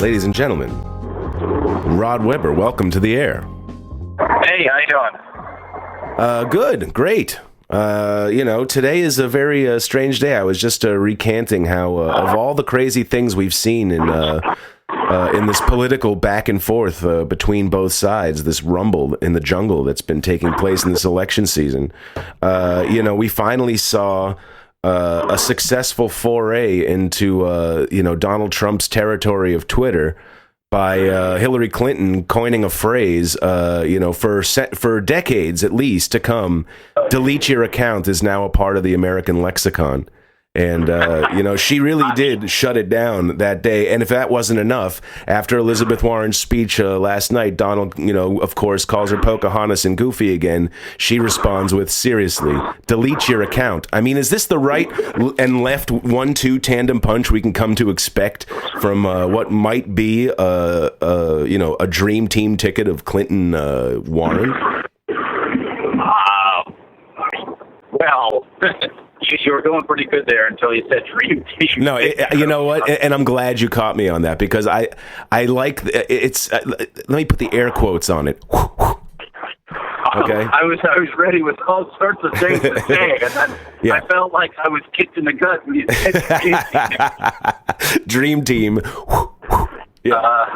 Ladies and gentlemen, Rod Weber, welcome to the air. Hey, how you doing? Good, great. Today is a very strange day. I was just recanting how, of all the crazy things we've seen in this political back and forth between both sides, this rumble in the jungle that's been taking place in this election season, we finally saw a successful foray into, Donald Trump's territory of Twitter by Hillary Clinton coining a phrase, for decades at least to come. Delete your account is now a part of the American lexicon. And, she really did shut it down that day. And if that wasn't enough, after Elizabeth Warren's speech last night, Donald, of course, calls her Pocahontas and Goofy again. She responds with, seriously, delete your account. I mean, is this the right and left 1-2 tandem punch we can come to expect from what might be, a dream team ticket of Clinton Warren? Well... You were going pretty good there until you said dream team. No, you know what? And I'm glad you caught me on that because I like it's. Let me put the air quotes on it. Okay. I was ready with all sorts of things to say, and then yeah. I felt like I was kicked in the gut when you said dream team. Yeah.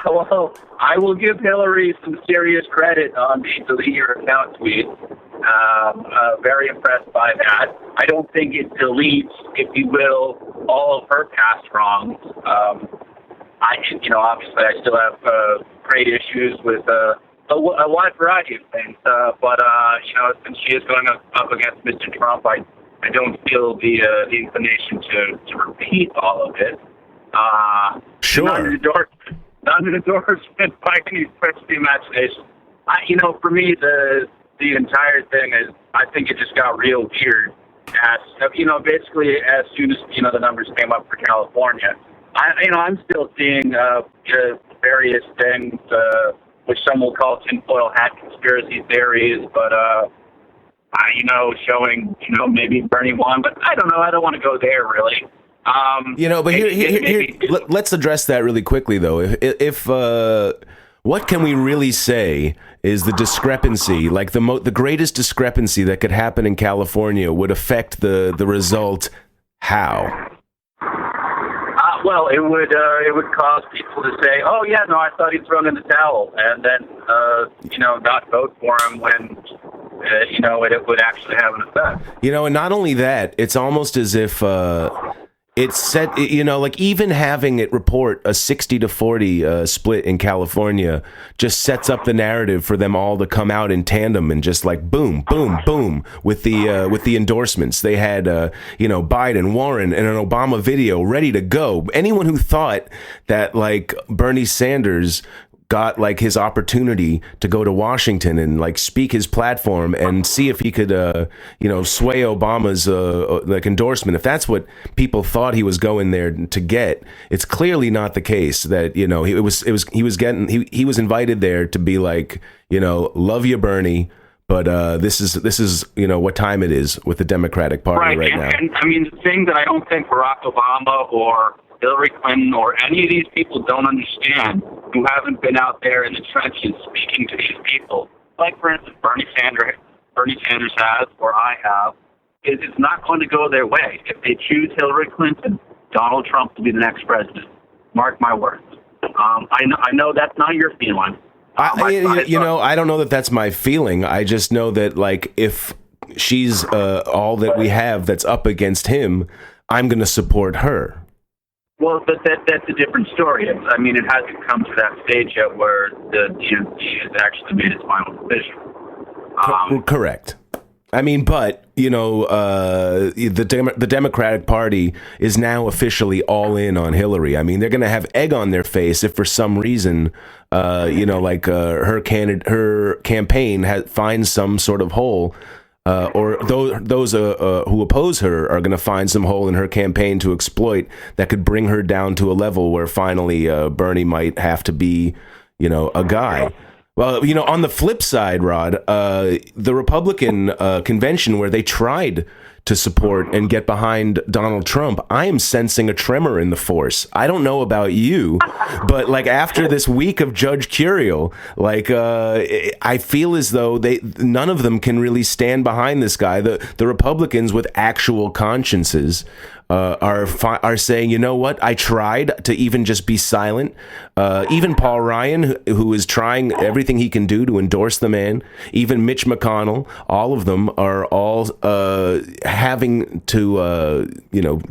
Well, I will give Hillary some serious credit on the delete your account tweet. Very impressed by that. I don't think it deletes, if you will, all of her past wrongs. Obviously I still have great issues with a wide variety of things. But since she is going up against Mr. Trump, I don't feel the inclination to repeat all of it. Sure. Not an endorsement by any stretch of the imagination. For me, the entire thing is, I think it just got real weird. Basically as soon as the numbers came up for California, I'm still seeing various things, which some will call tinfoil hat conspiracy theories, but showing maybe Bernie won, but I don't know. I don't want to go there really. But here, let's address that really quickly though. If what can we really say is the discrepancy, like the greatest discrepancy that could happen in California would affect the result? How? Well, it would cause people to say, "Oh yeah, no, I thought he'd thrown in the towel," and then not vote for him when it would actually have an effect. And not only that, it's almost as if it's set, like even having it report a 60-40 split in California just sets up the narrative for them all to come out in tandem and just like boom, boom, boom with the endorsements. They had, Biden, Warren, and an Obama video ready to go. Anyone who thought that like Bernie Sanders got like his opportunity to go to Washington and like speak his platform and see if he could, sway Obama's like endorsement. If that's what people thought he was going there to get, it's clearly not the case. That he was invited there to be like, love you, Bernie, but this is what time it is with the Democratic Party right now. And I mean, the thing that I don't think Barack Obama or Hillary Clinton or any of these people don't understand, who haven't been out there in the trenches speaking to these people, like for instance Bernie Sanders has, or I have, is it's not going to go their way. If they choose Hillary Clinton, Donald Trump will be the next president. Mark my words. I know that's not your feeling. I don't know that that's my feeling. I just know that like if she's all that we have that's up against him, I'm going to support her. Well, but that's a different story. I mean, it hasn't come to that stage yet where the DNC has actually made its final decision. Correct. I mean, but, the Democratic Party is now officially all in on Hillary. I mean, they're going to have egg on their face if for some reason, her campaign finds some sort of hole. Or those who oppose her are going to find some hole in her campaign to exploit that could bring her down to a level where finally Bernie might have to be, a guy. Well, on the flip side, Rod, the Republican convention where they tried to support and get behind Donald Trump, I am sensing a tremor in the force. I don't know about you, but like after this week of Judge Curiel, like I feel as though none of them can really stand behind this guy. The Republicans with actual consciences are saying, you know what? I tried to even just be silent. Even Paul Ryan, who is trying everything he can do to endorse the man, even Mitch McConnell, all of them are all having to,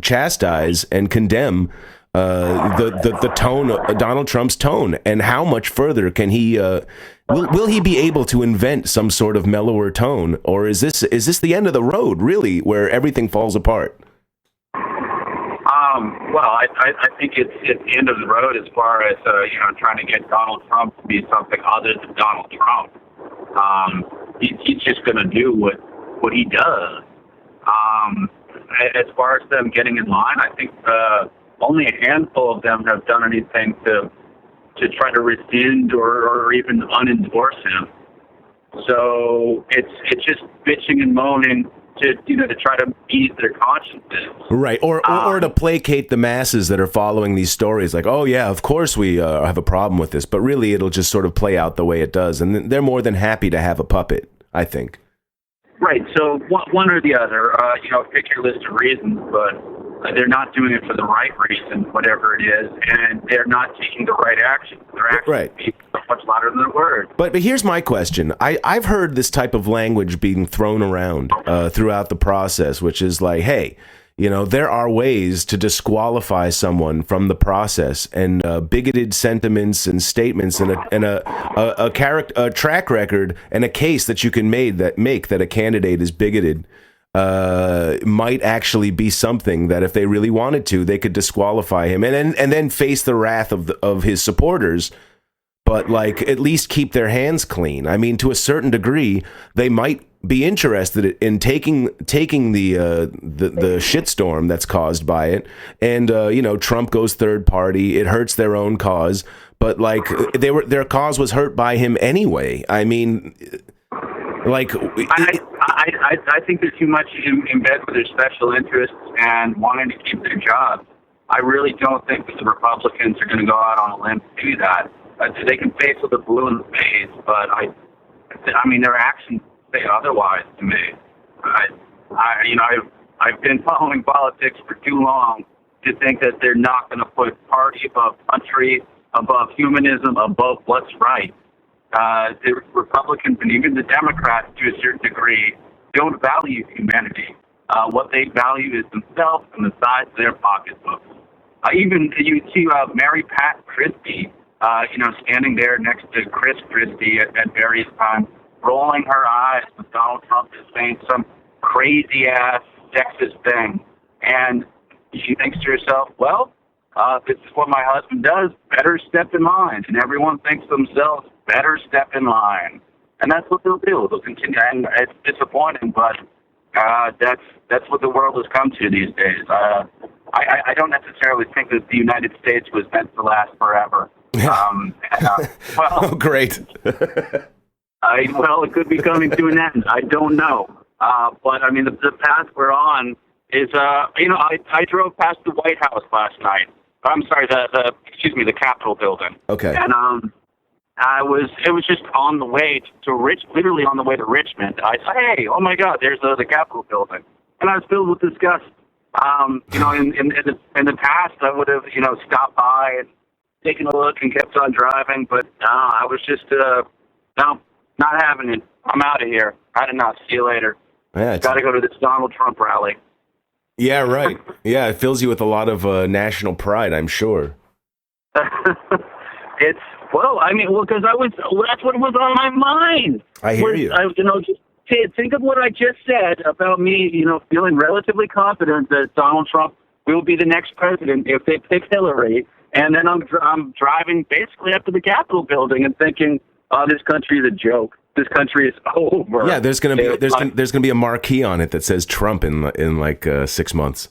chastise and condemn the tone, Donald Trump's tone, and how much further can he? Will he be able to invent some sort of mellower tone, or is this the end of the road, really, where everything falls apart? Well, I think it's the end of the road as far as trying to get Donald Trump to be something other than Donald Trump. He's just going to do what he does. As far as them getting in line, I think only a handful of them have done anything to try to rescind or even unendorse him. So it's just bitching and moaning to try to ease their consciences, right? Or to placate the masses that are following these stories, like, oh yeah, of course we have a problem with this, but really it'll just sort of play out the way it does, and they're more than happy to have a puppet, I think. Right. So one or the other, pick your list of reasons, but they're not doing it for the right reason, whatever it is, and they're not taking the right action. They're actually being much louder than their words. But here's my question. I've heard this type of language being thrown around throughout the process, which is like, hey, there are ways to disqualify someone from the process, and bigoted sentiments and statements and a track record and a case that you can make that a candidate is bigoted might actually be something that if they really wanted to, they could disqualify him and then face the wrath of his supporters, but like at least keep their hands clean. I mean, to a certain degree, they might be interested in taking the shitstorm that's caused by it, and Trump goes third party. It hurts their own cause, but like their cause was hurt by him anyway. I mean, like I think they're too much in bed with their special interests and wanting to keep their jobs. I really don't think that the Republicans are going to go out on a limb to do that. They can face with a blue in the face, but I mean their actions say otherwise to me. I've been following politics for too long to think that they're not going to put party above country, above humanism, above what's right. The Republicans and even the Democrats, to a certain degree, don't value humanity. What they value is themselves and the size of their pocketbooks. Even you see Mary Pat Christie, standing there next to Chris Christie at various times, rolling her eyes when Donald Trump is saying some crazy-ass sexist thing. And she thinks to herself, well, this is what my husband does, better step in line. And everyone thinks to themselves, better step in line. And that's what they'll do. They'll continue. And it's disappointing, but that's what the world has come to these days. I don't necessarily think that the United States was meant to last forever. Oh, great. Well, it could be coming to an end. I don't know. But, I mean, the path we're on is, I drove past the White House last night. I'm sorry, the Capitol building. Okay. And it was just on the way literally on the way to Richmond. I said, hey, oh my God, there's the Capitol building. And I was filled with disgust. In the past, I would have, stopped by and taken a look and kept on driving, but I was just, no, not having it. I'm out of here. I did not. See you later. Yeah, got to go to this Donald Trump rally. Yeah, right. Yeah, it fills you with a lot of national pride, I'm sure. Because that's what was on my mind. I hear you. Just think of what I just said about me, feeling relatively confident that Donald Trump will be the next president if they pick Hillary. And then I'm driving basically up to the Capitol building and thinking, oh, this country is a joke. This country is over. Yeah, there's gonna be a marquee on it that says Trump in like 6 months.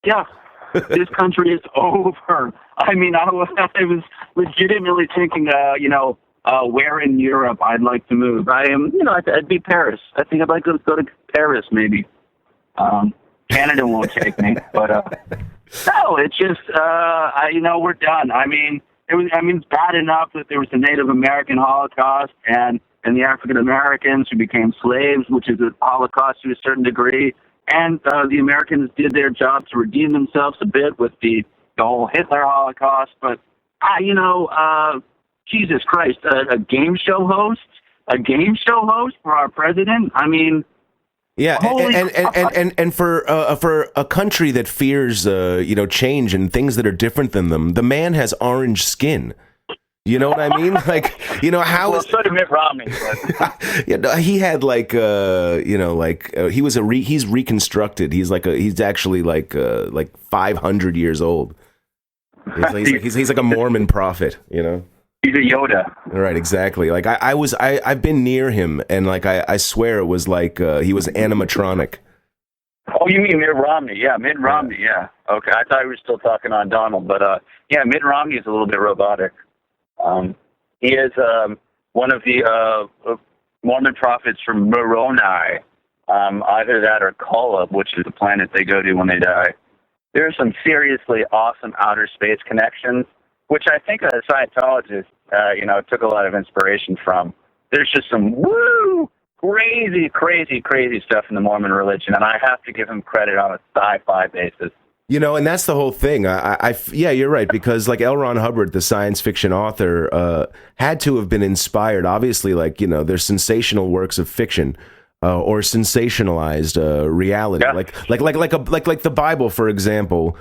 Yeah, this country is over. I mean, I was legitimately thinking, where in Europe I'd like to move. I'd be Paris. I think I'd like to go to Paris maybe. Canada won't take me, but no, it's just we're done. I mean, it's bad enough that there was the Native American Holocaust and the African Americans who became slaves, which is a Holocaust to a certain degree, and the Americans did their job to redeem themselves a bit with the whole Hitler Holocaust. But Jesus Christ, a game show host for our president. I mean. Yeah, and for a country that fears change and things that are different than them, the man has orange skin. You know what I mean? Like, how well, so did Mitt Romney. He had he's reconstructed. He's actually like 500 years old. He's like a Mormon prophet, He's a Yoda. Right, exactly. Like I've been near him, and like I swear it was like he was animatronic. Oh, you mean Mitt Romney? Yeah, Mitt Romney. Yeah. Okay, I thought we were still talking on Donald, but Mitt Romney is a little bit robotic. He is one of the Mormon prophets from Moroni, either that or Kolob, which is the planet they go to when they die. There are some seriously awesome outer space connections, which I think a Scientologist, took a lot of inspiration from. There's just some crazy, crazy, crazy stuff in the Mormon religion, and I have to give him credit on a sci-fi basis. And that's the whole thing. Yeah, you're right, because like L. Ron Hubbard, the science fiction author, had to have been inspired. Obviously, there's sensational works of fiction. Or sensationalized reality, yeah. like the Bible, for example,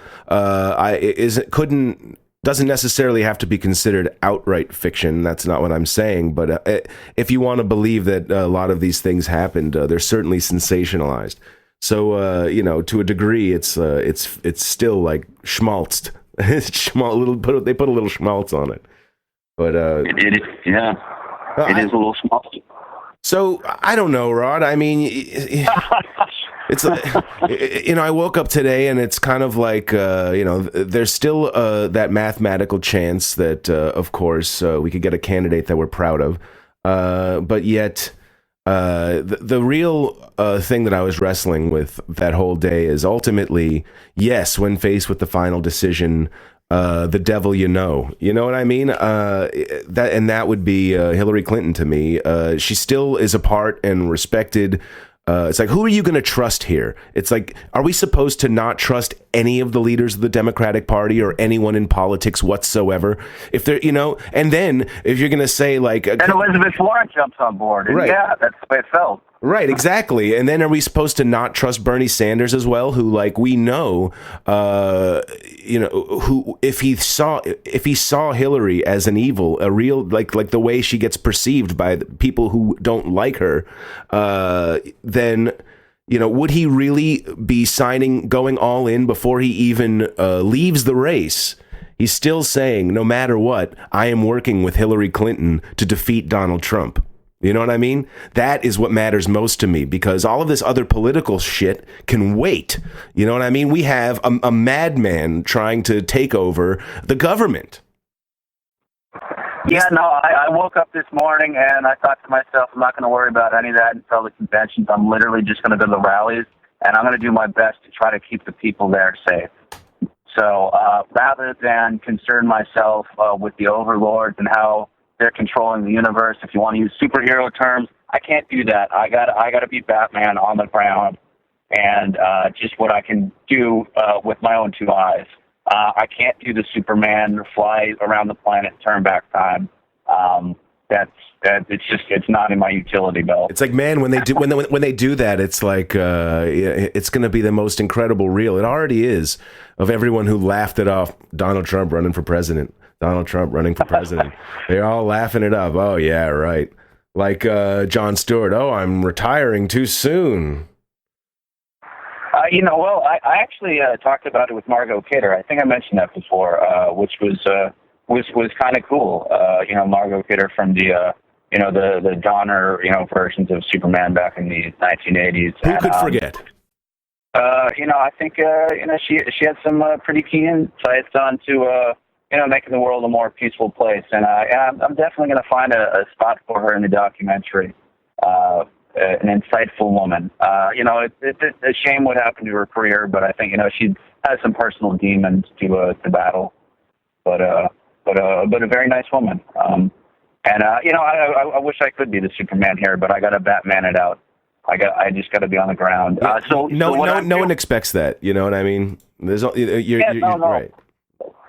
doesn't necessarily have to be considered outright fiction. That's not what I'm saying. But if you want to believe that a lot of these things happened, they're certainly sensationalized. So to a degree, it's still like schmaltzt. They put a little schmaltz on it. But it is, yeah, it is a little schmaltz. So I don't know, Rod. I mean, it's I woke up today and it's kind of like there's still that mathematical chance that of course we could get a candidate that we're proud of, but yet the real thing that I was wrestling with that whole day is ultimately, yes, when faced with the final decision, the devil you know what I mean? That would be Hillary Clinton to me. She still is a part and respected. It's like, who are you going to trust here? It's like, are we supposed to not trust any of the leaders of the Democratic Party or anyone in politics whatsoever? If they're, and then if you're going to say like, then Elizabeth Warren jumps on board, and right. Yeah, that's the way it felt. Right, exactly. And then are we supposed to not trust Bernie Sanders as well, who like we know who if he saw Hillary as an evil, a real like the way she gets perceived by the people who don't like her, then would he really be going all in before he even leaves the race? He's still saying, no matter what, I am working with Hillary Clinton to defeat Donald Trump. You know what I mean? That is what matters most to me, because all of this other political shit can wait. You know what I mean? We have a madman trying to take over the government. Yeah, no, I woke up this morning and I thought to myself, I'm not going to worry about any of that until the conventions. I'm literally just going to go to the rallies, and I'm going to do my best to try to keep the people there safe. So rather than concern myself with the overlords and how they're controlling the universe, if you want to use superhero terms, I can't do that. I got to be Batman on the ground, and just what I can do with my own two eyes. I can't do the Superman fly around the planet, turn back time. It's not in my utility belt. It's like, man, when they do that, it's like it's going to be the most incredible reel. It already is, of everyone who laughed it off. Donald Trump running for president. Donald Trump running for president. They're all laughing it up. Oh yeah, right. Like Jon Stewart. Oh, I'm retiring too soon. I actually talked about it with Margot Kidder. I think I mentioned that before, which was kind of cool. Margot Kidder from the Donner versions of Superman back in the 1980s. Who could forget? I think she had some pretty keen insights onto making the world a more peaceful place, and I'm definitely going to find a spot for her in the documentary. an insightful woman. It's a shame what happened to her career, but I think she has some personal demons to battle. But a very nice woman. I wish I could be the Superman here, but I got to Batman it out. I just got to be on the ground. No one expects that. You know what I mean? You're right.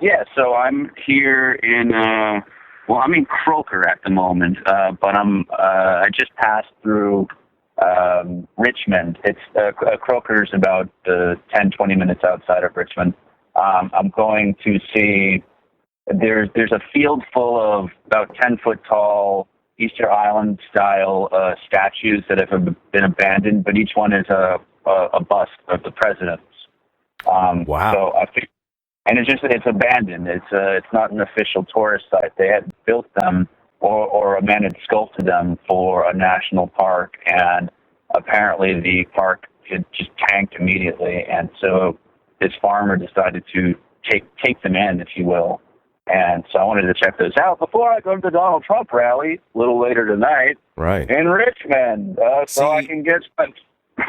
Yeah, so I'm here in I'm in Croker at the moment, but I just passed through Richmond. It's Croker's about 10-20 minutes outside of Richmond. I'm going to see. There's a field full of about 10-foot tall Easter Island style statues that have been abandoned, but each one is a bust of the presidents. Wow! So I think, and it's abandoned. It's not an official tourist site. They had built them or a man had sculpted them for a national park, and apparently the park had just tanked immediately, and so this farmer decided to take them in, if you will. And so I wanted to check those out before I go to the Donald Trump rally a little later tonight, right, in Richmond, so I can get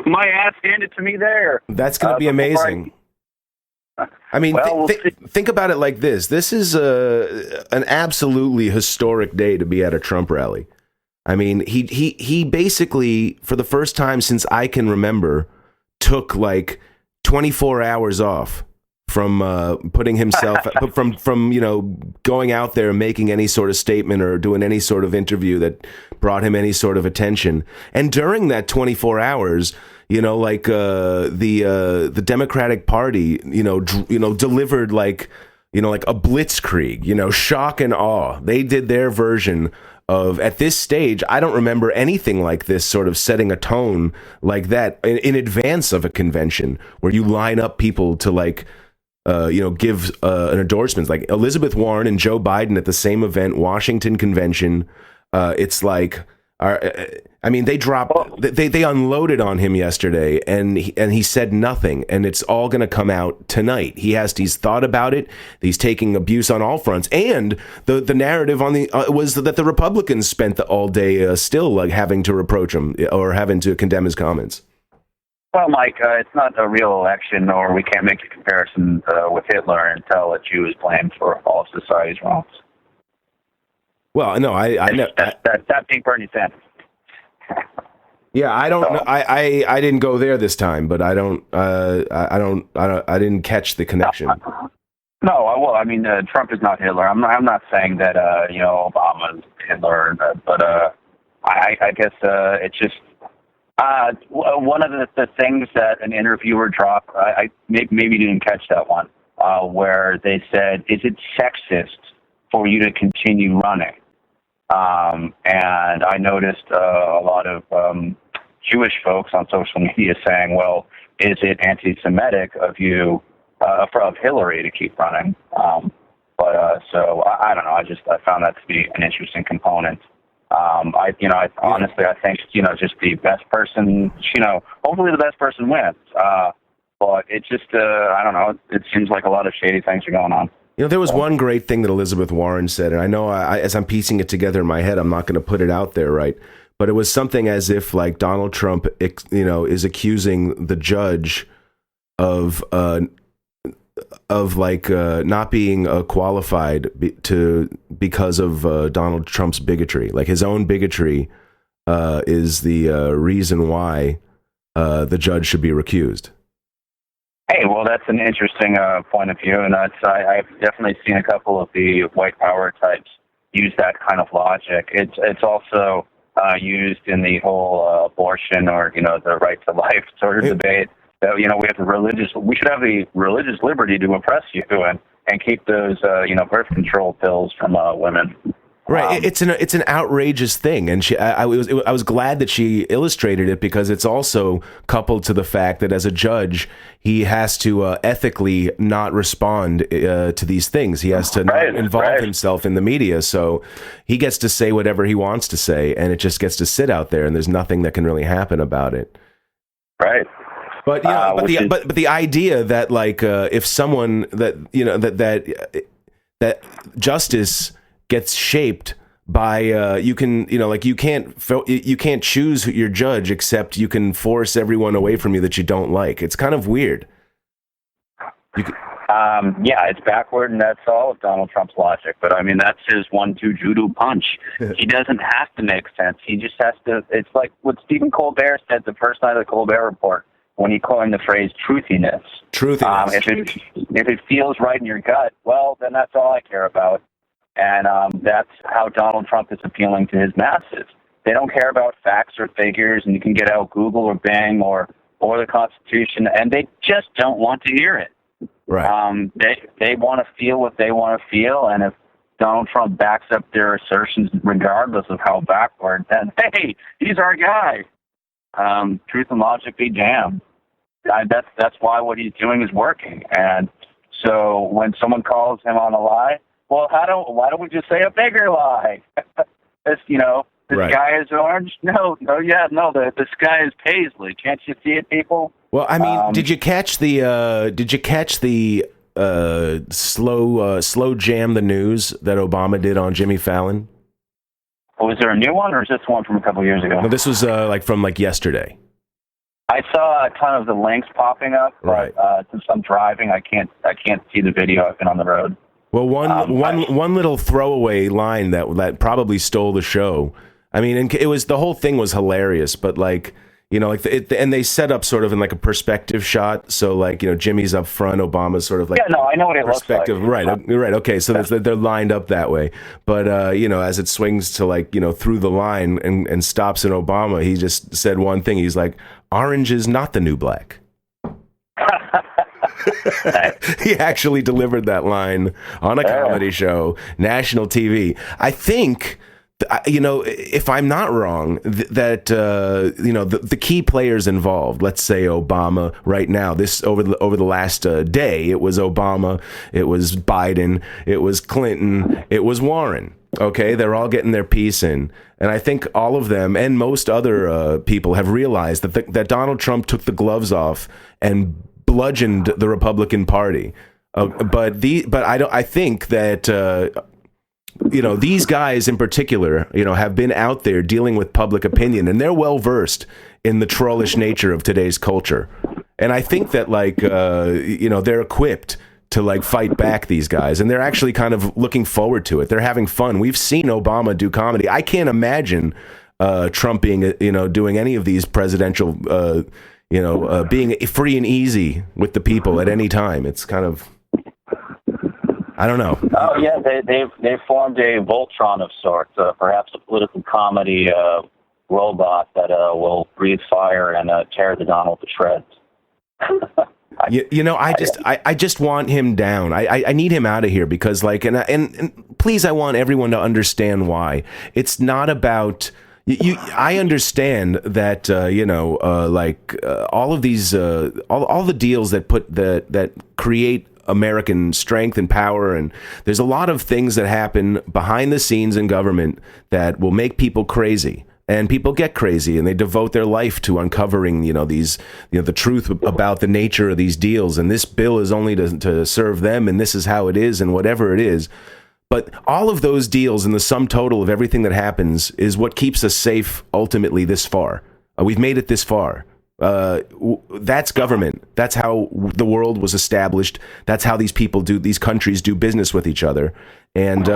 my ass handed to me there. That's going to be amazing. I mean, think about it like this. This is an absolutely historic day to be at a Trump rally. I mean, he basically, for the first time since I can remember, took like 24 hours off from putting himself from going out there and making any sort of statement or doing any sort of interview that brought him any sort of attention. And during that 24 hours, the Democratic Party, delivered like a blitzkrieg, shock and awe. They did their version of, at this stage, I don't remember anything like this sort of setting a tone like that in advance of a convention where you line up people to give an endorsement, like Elizabeth Warren and Joe Biden at the same event, Washington convention. It's like, they dropped, they unloaded on him yesterday, and he said nothing, and it's all going to come out tonight. He's thought about it. He's taking abuse on all fronts, and the narrative on was that the Republicans spent all day still having to reproach him or having to condemn his comments. Well, Mike, it's not a real election, or we can't make a comparison with Hitler and tell a Jew is blamed for all of society's wrongs. Well, no, that being Bernie Sanders. Yeah, I don't know. I didn't go there this time, but I didn't catch the connection. No, Trump is not Hitler. I'm not saying that Obama's Hitler, but I guess it's just. One of the things that an interviewer dropped, I maybe didn't catch that one, where they said, "Is it sexist for you to continue running?" And I noticed a lot of Jewish folks on social media saying, "Well, is it anti-Semitic of you, of Hillary, to keep running?" So I don't know. I found that to be an interesting component. Honestly, I think, just the best person, hopefully the best person wins. But it just, I don't know, it seems like a lot of shady things are going on. There was one great thing that Elizabeth Warren said, and I know as I'm piecing it together in my head, I'm not going to put it out there, right? But it was something as if like Donald Trump, is accusing the judge of not being qualified because of Donald Trump's bigotry. Like his own bigotry is the reason why the judge should be recused. Hey, well, that's an interesting point of view, and I've definitely seen a couple of the white power types use that kind of logic. It's also used in the whole abortion or the right to life sort of debate. So, we should have the religious liberty to oppress you and keep those, birth control pills from women. Right. It's an outrageous thing. And I was glad that she illustrated it, because it's also coupled to the fact that as a judge, he has to ethically not respond to these things. He has to not involve himself in the media. So he gets to say whatever he wants to say, and it just gets to sit out there, and there's nothing that can really happen about it. Right. But but the idea that if someone that justice gets shaped by you can, like you can't choose your judge, except you can force everyone away from you that you don't like. It's kind of weird. Yeah, it's backward, and that's all of Donald Trump's logic. But I mean, that's his 1-2 judo punch. He doesn't have to make sense. He just has to. It's like what Stephen Colbert said the first night of the Colbert Report when he coined the phrase "truthiness." Truthiness. If it feels right in your gut, well, then that's all I care about. And that's how Donald Trump is appealing to his masses. They don't care about facts or figures, and you can get out Google or Bing or the Constitution, and they just don't want to hear it. Right. They want to feel what they want to feel, and if Donald Trump backs up their assertions regardless of how backward, then, hey, he's our guy. Truth and logic be damned. That's why what he's doing is working. And so when someone calls him on a lie, well, why don't we just say a bigger lie? This right. Sky is orange? The sky is paisley. Can't you see it, people? Well, I mean, did you catch the slow jam the news that Obama did on Jimmy Fallon? Was there a new one, or is this one from a couple years ago? No, this was from yesterday. I saw a ton of the links popping up, right. But since I'm driving, I can't see the video. I've been on the road. Well, one little throwaway line that probably stole the show. I mean, and the whole thing was hilarious, but and they set up sort of in like a perspective shot. So Jimmy's up front, Obama's sort of like, yeah, no, I know what it perspective. Looks like. Right. Okay. So yeah. they're lined up that way. But, as it swings to through the line and stops in Obama, he just said one thing. He's like, orange is not the new black. He actually delivered that line on a comedy show, national TV. I think, if I'm not wrong, that the key players involved, let's say Obama right now, this over the last day, it was Obama, it was Biden, it was Clinton, it was Warren. Okay, they're all getting their piece in, and I think all of them and most other people have realized that Donald Trump took the gloves off and bludgeoned the Republican Party. I think that. These guys in particular, have been out there dealing with public opinion, and they're well versed in the trollish nature of today's culture. And I think that they're equipped to fight back these guys, and they're actually kind of looking forward to it. They're having fun. We've seen Obama do comedy. I can't imagine Trump being, doing any of these presidential, being free and easy with the people at any time. It's kind of, I don't know. Oh yeah, they've formed a Voltron of sorts, perhaps a political comedy robot that will breathe fire and tear the Donald to shreds. I just want him down. I need him out of here because and please, I want everyone to understand why. It's not about you. I understand that all of these all the deals that create American strength and power, and there's a lot of things that happen behind the scenes in government that will make people crazy, and people get crazy and they devote their life to uncovering the truth about the nature of these deals, and this bill is only to serve them, and this is how it is, and whatever it is. But all of those deals and the sum total of everything that happens is what keeps us safe ultimately this far. We've made it this far. That's government. That's how the world was established. That's how these countries do business with each other. And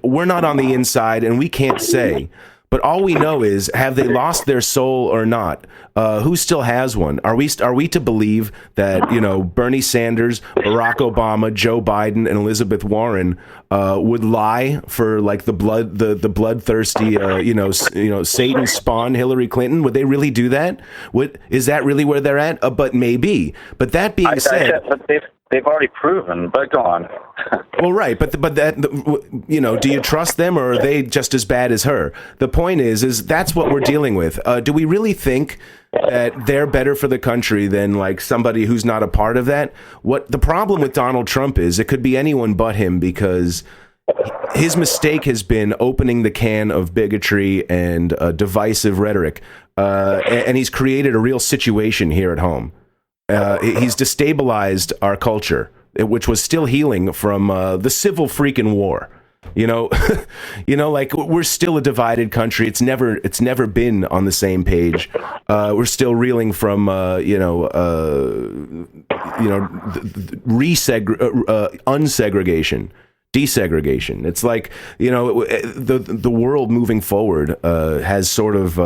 we're not on the inside, and we can't say. But all we know is, have they lost their soul or not? Who still has one? Are we to believe that Bernie Sanders, Barack Obama, Joe Biden, and Elizabeth Warren would lie for the bloodthirsty Satan spawn Hillary Clinton? Would they really do that? Is that really where they're at? But maybe. But that being said, they've already proven. But go on. Well, right, but that do you trust them, or are they just as bad as her? The point is that's what we're dealing with. Do we really think that they're better for the country than somebody who's not a part of that? What the problem with Donald Trump is, it could be anyone but him, because his mistake has been opening the can of bigotry and divisive rhetoric, and he's created a real situation here at home. He's destabilized our culture, which was still healing from the civil freaking war. You know, like we're still a divided country. It's never been on the same page. We're still reeling from unsegregation, desegregation. It's like, the world moving forward has sort of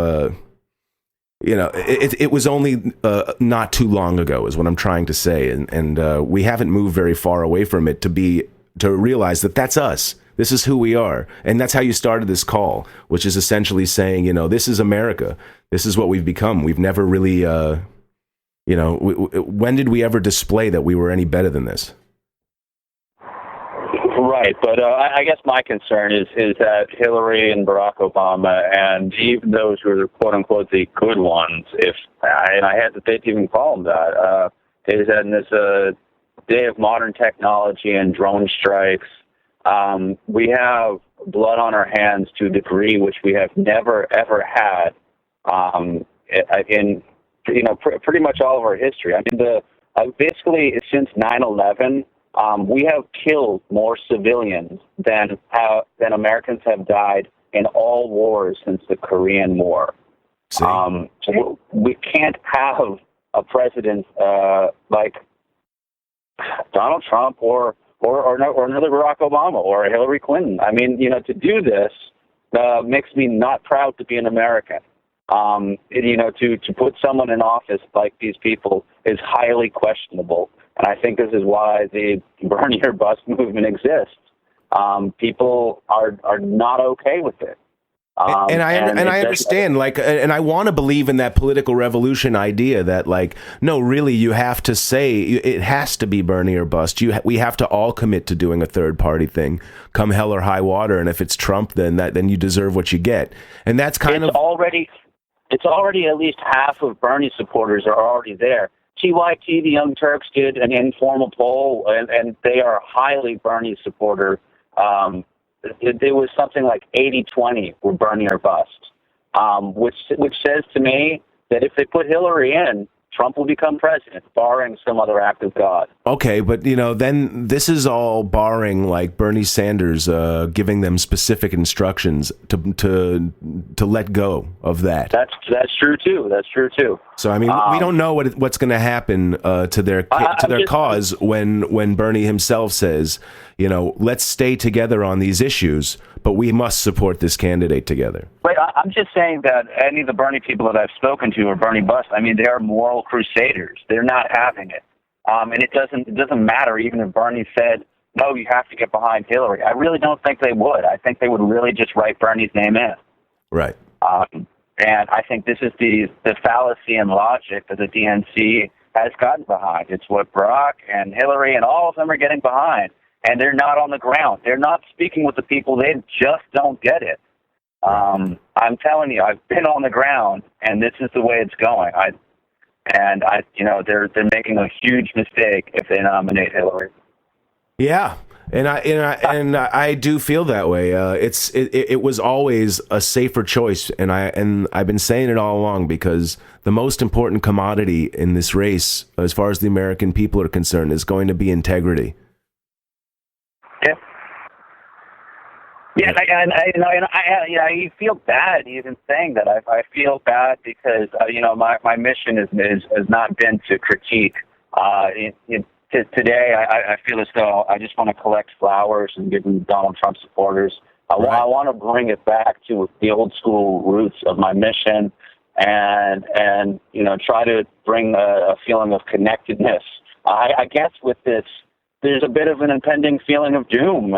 it was only not too long ago is what I'm trying to say, and we haven't moved very far away from it to realize that that's us. This is who we are. And that's how you started this call, which is essentially saying, this is America. This is what we've become. We've never really, when did we ever display that we were any better than this? Right, but I guess my concern is that Hillary and Barack Obama, and even those who are quote unquote the good ones, I hesitate to even call them that, is that in this day of modern technology and drone strikes, we have blood on our hands to a degree which we have never ever had in pretty much all of our history. I mean, basically since 9/11. We have killed more civilians than Americans have died in all wars since the Korean War. So we can't have a president like Donald Trump or another Barack Obama or Hillary Clinton. I mean, to do this makes me not proud to be an American. To put someone in office like these people is highly questionable. And I think this is why the Bernie or Bust movement exists. People are not okay with it. And I understand, and I want to believe in that political revolution idea that, no, really, you have to say it has to be Bernie or bust. We have to all commit to doing a third party thing, come hell or high water. And if it's Trump, then you deserve what you get. And that's it's already at least half of Bernie supporters are already there. TYT, the Young Turks, did an informal poll, and they are a highly Bernie supporter. It was something like 80-20 were Bernie or bust, which says to me that if they put Hillary in, Trump will become president, barring some other act of God. Okay, but then this is all barring Bernie Sanders giving them specific instructions to let go of that. That's true too. That's true too. So I mean, we don't know what's going to happen to their cause when Bernie himself says, let's stay together on these issues, but we must support this candidate together. But I'm just saying that any of the Bernie people that I've spoken to are Bernie bust. I mean, they are moral crusaders. They're not having it, and it doesn't matter even if Bernie said, no, you have to get behind Hillary. I really don't think they would. I think they would really just write Bernie's name in. Right. And I think this is the fallacy in logic that the DNC has gotten behind. It's what Barack and Hillary and all of them are getting behind. And they're not on the ground. They're not speaking with the people. They just don't get it. I'm telling you, I've been on the ground, and this is the way it's going. They're making a huge mistake if they nominate Hillary. Yeah, and I do feel that way. It was always a safer choice, and I've been saying it all along, because the most important commodity in this race, as far as the American people are concerned, is going to be integrity. Yeah, and I feel bad even saying that. I feel bad because my mission has not been to critique. Today, I feel as though I just want to collect flowers and give them Donald Trump supporters. I want to bring it back to the old school roots of my mission, and try to bring a feeling of connectedness. I guess with this, there's a bit of an impending feeling of doom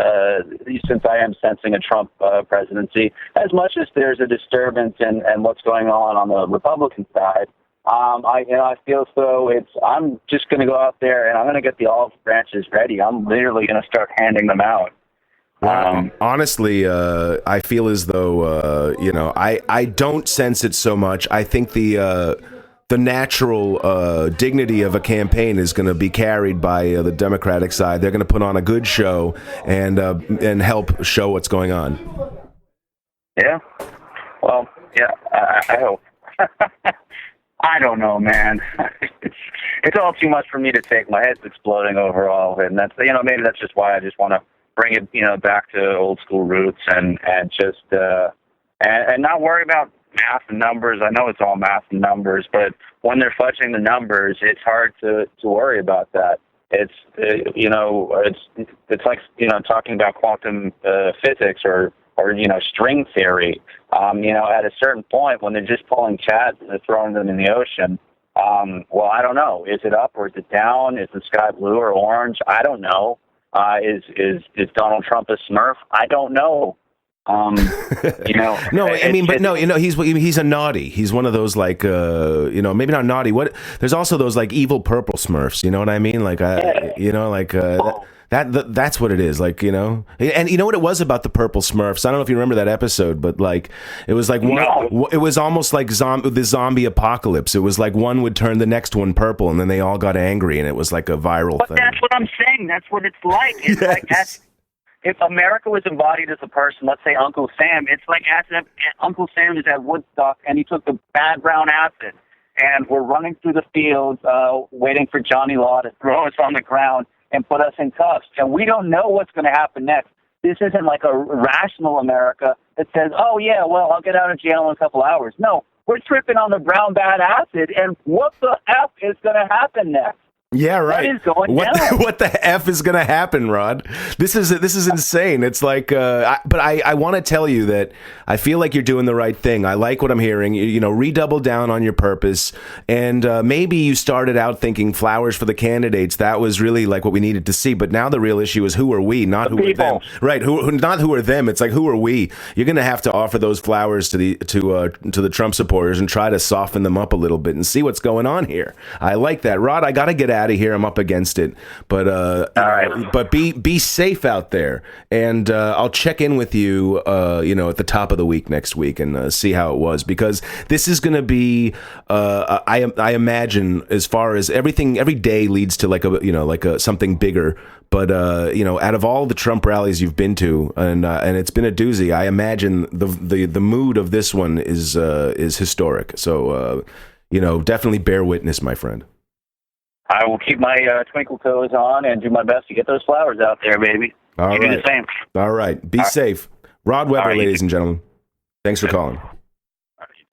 since I am sensing a Trump presidency, as much as there's a disturbance in what's going on the Republican side. I feel as though I'm just going to go out there and I'm going to get the olive branches ready. I'm literally going to start handing them out. Honestly, I feel as though I don't sense it so much. I think the natural dignity of a campaign is going to be carried by the Democratic side. They're going to put on a good show and help show what's going on. Yeah. Well, yeah, I hope. I don't know, man. It's all too much for me to take. My head's exploding overall, and that's maybe that's just why I just want to bring it, back to old school roots and just and not worry about math and numbers. I know it's all math and numbers, but when they're fudging the numbers, it's hard to worry about that. It's it's like talking about quantum physics or string theory. At a certain point when they're just pulling chads and they're throwing them in the ocean. Well, I don't know. Is it up or is it down? Is the sky blue or orange? I don't know. Is Donald Trump a Smurf? I don't know. No, I mean, but no, he's a naughty. He's one of those like, maybe not naughty. There's also those like evil purple Smurfs. You know what I mean? Like, that's what it is. Like, and you know what it was about the purple Smurfs? I don't know if you remember that episode, but like, it was like it was almost like the zombie apocalypse. It was like one would turn the next one purple, and then they all got angry, and it was like a viral thing. But that's what I'm saying. That's what it's like. It's like that. If America was embodied as a person, let's say Uncle Sam, it's like as if Uncle Sam is at Woodstock and he took the bad brown acid, and we're running through the fields waiting for Johnny Law to throw us on the ground and put us in cuffs, and we don't know what's going to happen next. This isn't like a rational America that says, oh, yeah, well, I'll get out of jail in a couple hours. No, we're tripping on the brown bad acid, and what the F is going to happen next? Yeah, right. What is going down? What the F is going to happen, Rod? This is insane. It's like, but I want to tell you that I feel like you're doing the right thing. I like what I'm hearing. Redouble down on your purpose. And maybe you started out thinking flowers for the candidates. That was really like what we needed to see. But now the real issue is who are we, not who are them. Right? Not who are them. It's like who are we? You're going to have to offer those flowers to the Trump supporters and try to soften them up a little bit and see what's going on here. I like that, Rod. I got to get out of here. I'm up against it, but all right. But be safe out there, and I'll check in with you, at the top of the week next week and see how it was, because this is going to be, I imagine, as far as everything, every day leads to like a something bigger. But out of all the Trump rallies you've been to, and it's been a doozy, I imagine the mood of this one is historic. So definitely bear witness, my friend. I will keep my twinkle toes on and do my best to get those flowers out there, baby. All you right. do the same. All right. Be safe. Rod Weber, ladies and gentlemen. Thanks for calling.